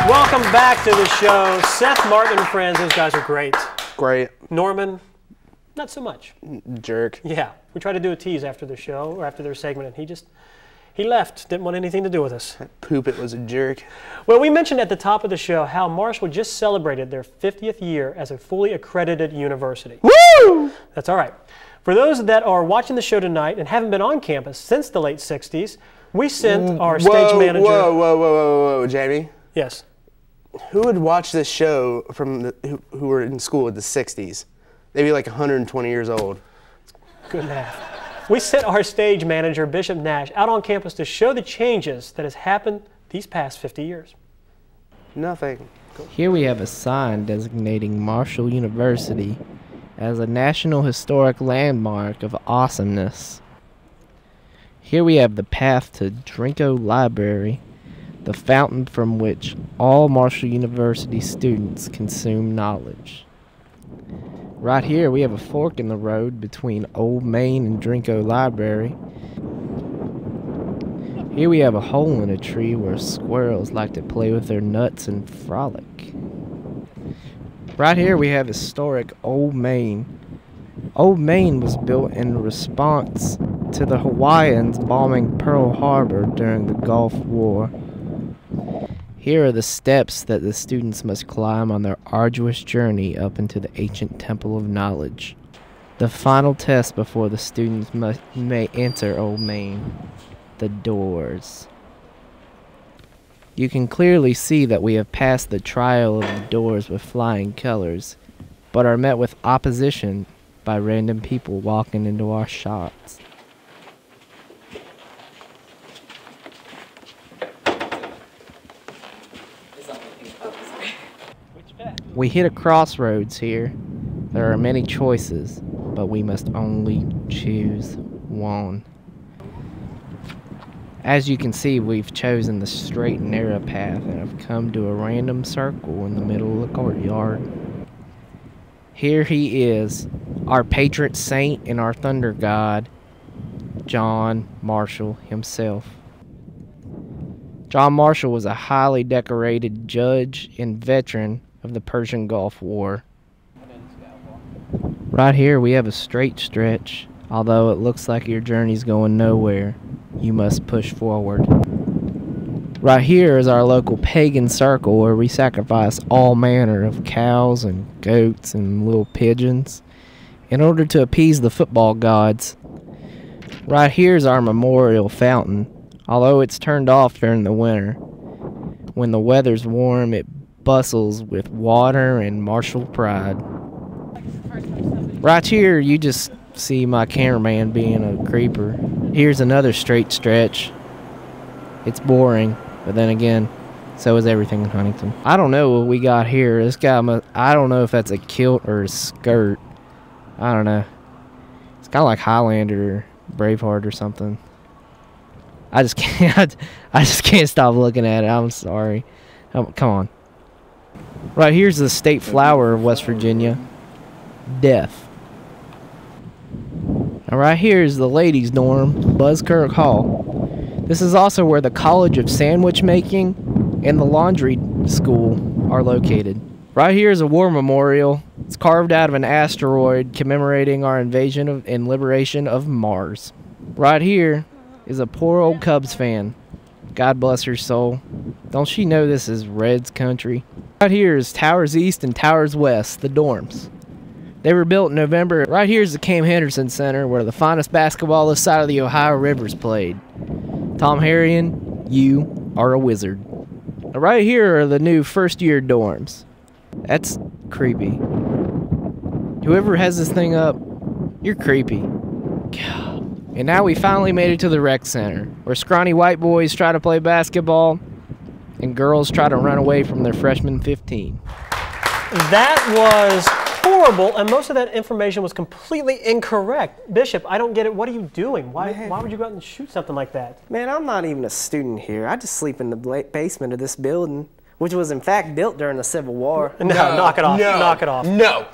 Welcome back to the show. Seth Martin and Friends, those guys are great. Great. Norman, not so much. Jerk. Yeah, we tried to do a tease after the show, or after their segment, and he left, didn't want anything to do with us. Poop it was a jerk. Well, we mentioned at the top of the show how Marshall just celebrated their 50th year as a fully accredited university. Woo! That's all right. For those that are watching the show tonight and haven't been on campus since the late 60s, we sent our stage manager... Whoa, Jamie. Yes. Who would watch this show from who were in school in the 60s? They'd be like 120 years old. Good math. We sent our stage manager, Bishop Nash, out on campus to show the changes that has happened these past 50 years. Nothing. Here we have a sign designating Marshall University as a National Historic Landmark of awesomeness. Here we have the path to Drinko Library, the fountain from which all Marshall University students consume knowledge. Right here we have a fork in the road between Old Main and Drinko Library. Here we have a hole in a tree where squirrels like to play with their nuts and frolic. Right here we have historic Old Main. Old Main was built in response to the Hawaiians bombing Pearl Harbor during the Gulf War. Here are the steps that the students must climb on their arduous journey up into the ancient Temple of Knowledge. The final test before the students may enter Old Main. The doors. You can clearly see that we have passed the trial of the doors with flying colors, but are met with opposition by random people walking into our shots. We hit a crossroads here. There are many choices, but we must only choose one. As you can see, we've chosen the straight and narrow path and have come to a random circle in the middle of the courtyard. Here he is, our patron saint and our thunder god, John Marshall himself. John Marshall was a highly decorated judge and veteran of the Persian Gulf War. Right here we have a straight stretch. Although it looks like your journey's going nowhere, you must push forward. Right here is our local pagan circle where we sacrifice all manner of cows and goats and little pigeons in order to appease the football gods. Right here is our memorial fountain, although it's turned off during the winter. When the weather's warm, it bustles with water and martial pride. Right here, you just see my cameraman being a creeper. Here's another straight stretch. It's boring, but then again, so is everything in Huntington. I don't know what we got here. This guy I don't know if that's a kilt or a skirt. I don't know. It's kind of like Highlander or Braveheart or something. I just can't stop looking at it. I'm sorry. Come on. Right here's the state flower of West Virginia. Death. And right here is the ladies' dorm, Buzzkirk Hall. This is also where the College of Sandwich Making and the Laundry School are located. Right here is a war memorial. It's carved out of an asteroid commemorating our invasion and liberation of Mars. Right here is a poor old Cubs fan. God bless her soul. Don't she know this is Reds country? Right here is Towers East and Towers West, the dorms. They were built in November. Right here is the Cam Henderson Center, where the finest basketball this side of the Ohio River is played. Tom Harrion, you are a wizard. Right here are the new first-year dorms. That's creepy. Whoever has this thing up, you're creepy. God. And now we finally made it to the rec center, where scrawny white boys try to play basketball and girls try to run away from their freshman 15. That was horrible, and most of that information was completely incorrect. Bishop, I don't get it. What are you doing? Why would you go out and shoot something like that? Man, I'm not even a student here. I just sleep in the basement of this building, which was in fact built during the Civil War. No, knock it off. Knock it off. No.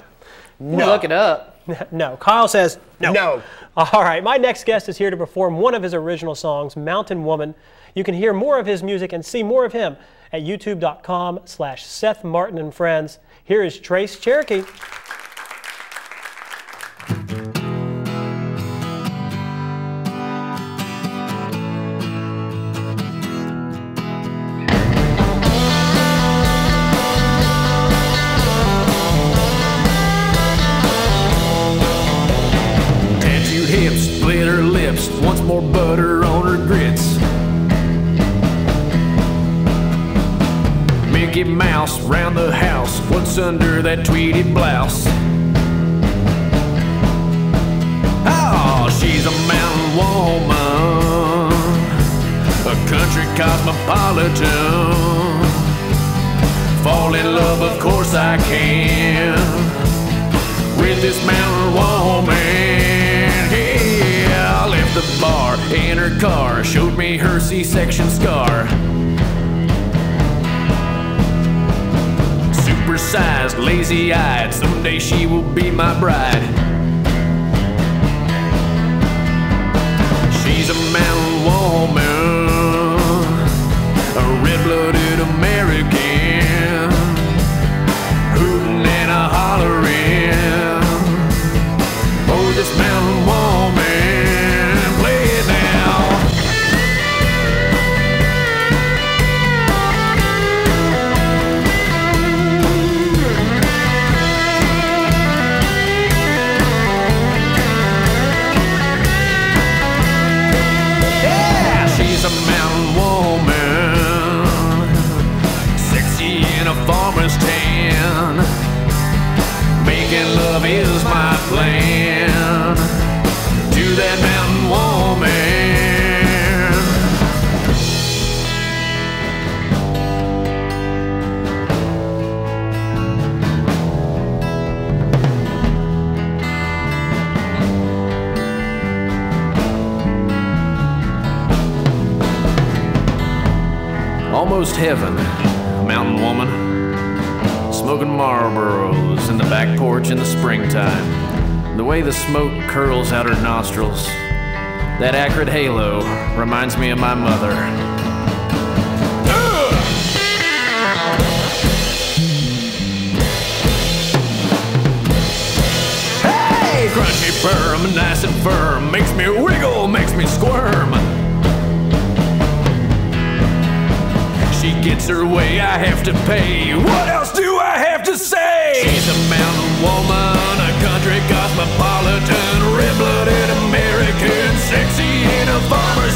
Look it up. No. Kyle says no. No. All right, my next guest is here to perform one of his original songs, Mountain Woman. You can hear more of his music and see more of him at youtube.com/Seth Martin and Friends. Here is Trace Cherokee. Split her lips, wants more butter on her grits. Mickey Mouse round the house, what's under that tweedy blouse? Oh, she's a mountain woman, a country cosmopolitan. Fall in love, of course I can, with this mountain woman. Yeah, I left the bar in her car, showed me her C-section scar. Supersized, lazy-eyed, someday she will be my bride. She's a mountain woman, a red-blooded American, hooting and a hollering. Oh, this mountain woman, play it now. Yeah, she's a mountain woman, sexy in a farmer's tan. Making love is my plan to that mountain woman. Almost heaven, mountain woman. Smoking Marlboros in the back porch in the springtime. The way the smoke curls out her nostrils, that acrid halo reminds me of my mother. Hey, crunchy firm, nice and firm, makes me wiggle, makes me squirm. She gets her way, I have to pay. What else do I have to say? She's a mountain woman, a country cosmopolitan, red-blooded American, sexy in a farmer's